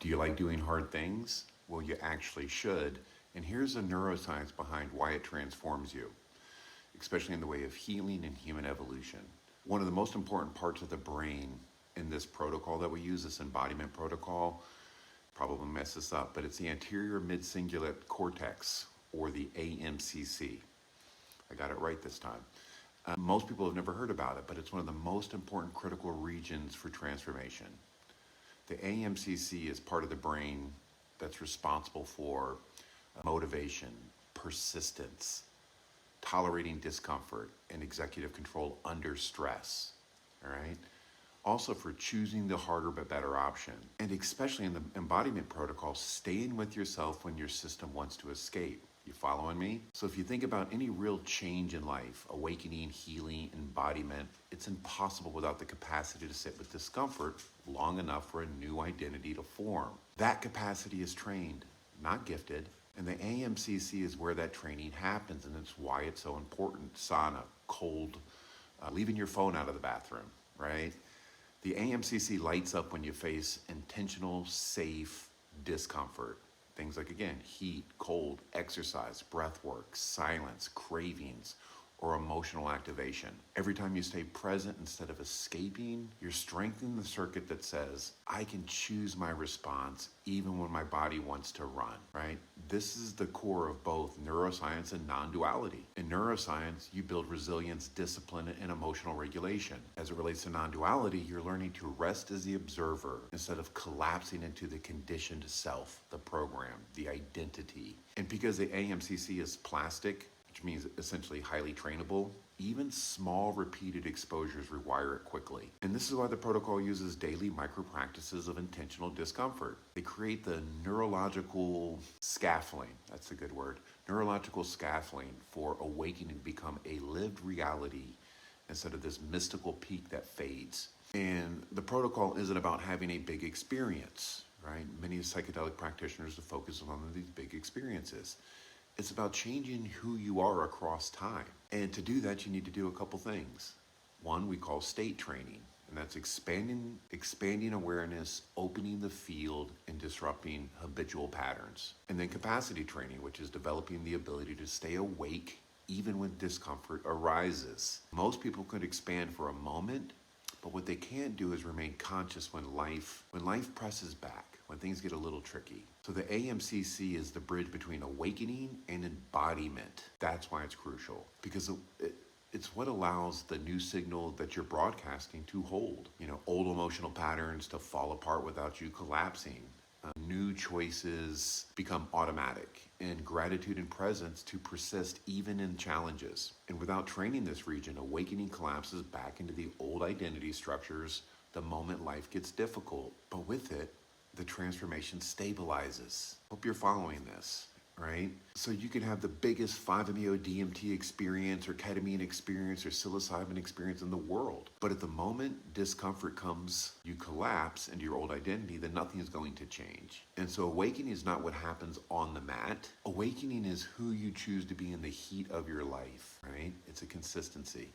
Do you like doing hard things? Well, you actually should. And here's the neuroscience behind why it transforms you, especially in the way of healing and human evolution. One of the most important parts of the brain in this protocol that we use, this embodiment protocol, probably mess this up, but it's the anterior mid-cingulate cortex, or the AMCC. I got it right this time. Most people have never heard about it, but it's one of the most important critical regions for transformation. The AMCC is part of the brain that's responsible for motivation, persistence, tolerating discomfort, and executive control under stress, all right? Also for choosing the harder but better option. And especially in the embodiment protocol, staying with yourself when your system wants to escape. You following me? So if you think about any real change in life, awakening, healing, embodiment, it's impossible without the capacity to sit with discomfort long enough for a new identity to form. That capacity is trained, not gifted. And the AMCC is where that training happens, and it's why it's so important. Sauna, cold, leaving your phone out of the bathroom, right? The AMCC lights up when you face intentional, safe discomfort. Things like, again, heat, cold, exercise, breath work, silence, cravings, or emotional activation. Every time you stay present instead of escaping, you're strengthening the circuit that says, I can choose my response even when my body wants to run, right? This is the core of both neuroscience and non-duality. In neuroscience, you build resilience, discipline, and emotional regulation. As it relates to non-duality, you're learning to rest as the observer instead of collapsing into the conditioned self, the program, the identity. And because the AMCC is plastic, which means essentially highly trainable, even small repeated exposures rewire it quickly. And this is why the protocol uses daily micro practices of intentional discomfort. They create the neurological scaffolding, that's a good word, neurological scaffolding for awakening to become a lived reality instead of this mystical peak that fades. And the protocol isn't about having a big experience, right? Many psychedelic practitioners focus on these big experiences. It's about changing who you are across time. And to do that, you need to do a couple things. One we call state training, and that's expanding awareness, opening the field, and disrupting habitual patterns. And then capacity training, which is developing the ability to stay awake even when discomfort arises. Most people could expand for a moment, but what they can't do is remain conscious when life presses back, when things get a little tricky. So the AMCC is the bridge between awakening and embodiment. That's why it's crucial, because it's what allows the new signal that you're broadcasting to hold. Old emotional patterns to fall apart without you collapsing. New choices become automatic, and gratitude and presence to persist even in challenges. And without training this region, awakening collapses back into the old identity structures the moment life gets difficult. But with it, the transformation stabilizes. Hope you're following this, right? So you can have the biggest 5-MeO-DMT experience or ketamine experience or psilocybin experience in the world. But at the moment discomfort comes, you collapse into your old identity, then nothing is going to change. And so awakening is not what happens on the mat. Awakening is who you choose to be in the heat of your life, right? It's a consistency.